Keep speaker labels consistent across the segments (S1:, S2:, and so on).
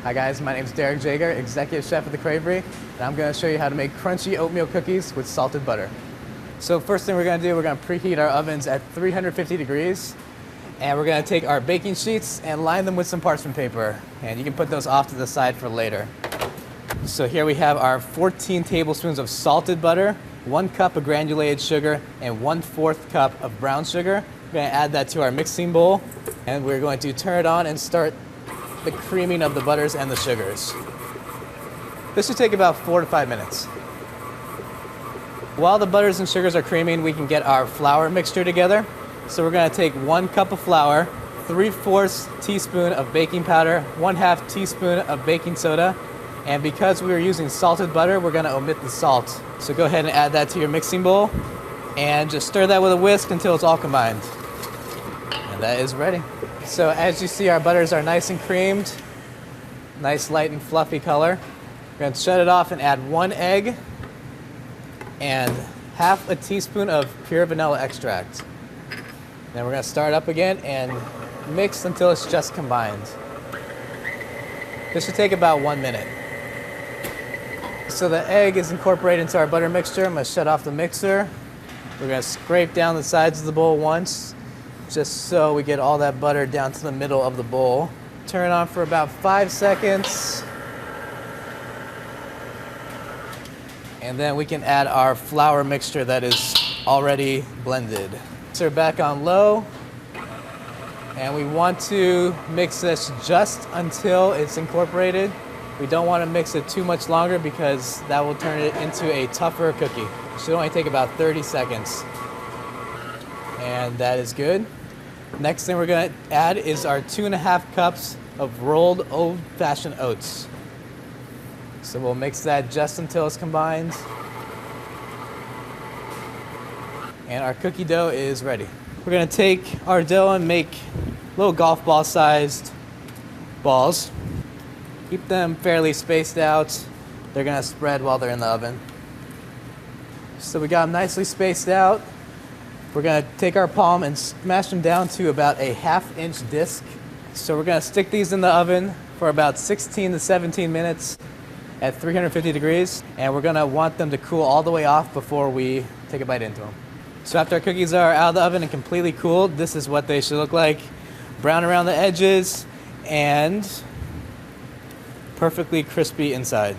S1: Hi guys, my name is Derek Jager, Executive Chef at the Cravery, and I'm going to show you how to make crunchy oatmeal cookies with salted butter. So first thing we're going to do, we're going to preheat our ovens at 350 degrees, and we're going to take our baking sheets and line them with some parchment paper, and you can put those off to the side for later. So here we have our 14 tablespoons of salted butter, 1 cup of granulated sugar, and 1/4 cup of brown sugar. We're going to add that to our mixing bowl, and we're going to turn it on and start the creaming of the butters and the sugars. This should take about 4 to 5 minutes. While the butters and sugars are creaming, we can get our flour mixture together. So we're going to take 1 cup of flour, 3/4 teaspoon of baking powder, 1/2 teaspoon of baking soda, and because we are using salted butter, we're going to omit the salt. So go ahead and add that to your mixing bowl and just stir that with a whisk until it's all combined. And that is ready. So as you see, our butters are nice and creamed, nice light and fluffy color. We're going to shut it off and add 1 egg and 1/2 teaspoon of pure vanilla extract. Then we're going to start up again and mix until it's just combined. This should take about 1 minute. So the egg is incorporated into our butter mixture. I'm going to shut off the mixer. We're going to scrape down the sides of the bowl once, just so we get all that butter down to the middle of the bowl. Turn it on for about 5 seconds. And then we can add our flour mixture that is already blended. So we're back on low. And we want to mix this just until it's incorporated. We don't want to mix it too much longer because that will turn it into a tougher cookie. It should only take about 30 seconds. And that is good. Next thing we're going to add is our 2.5 cups of rolled old-fashioned oats. So we'll mix that just until it's combined. And our cookie dough is ready. We're going to take our dough and make little golf ball sized balls. Keep them fairly spaced out. They're going to spread while they're in the oven. So we got them nicely spaced out. We're going to take our palm and smash them down to about a 1/2 inch disc. So we're going to stick these in the oven for about 16 to 17 minutes at 350 degrees. And we're going to want them to cool all the way off before we take a bite into them. So after our cookies are out of the oven and completely cooled, this is what they should look like. Brown around the edges and perfectly crispy inside.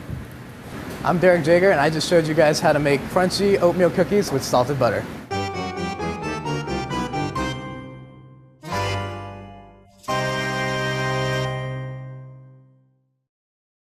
S1: I'm Derek Jager, and I just showed you guys how to make crunchy oatmeal cookies with salted butter.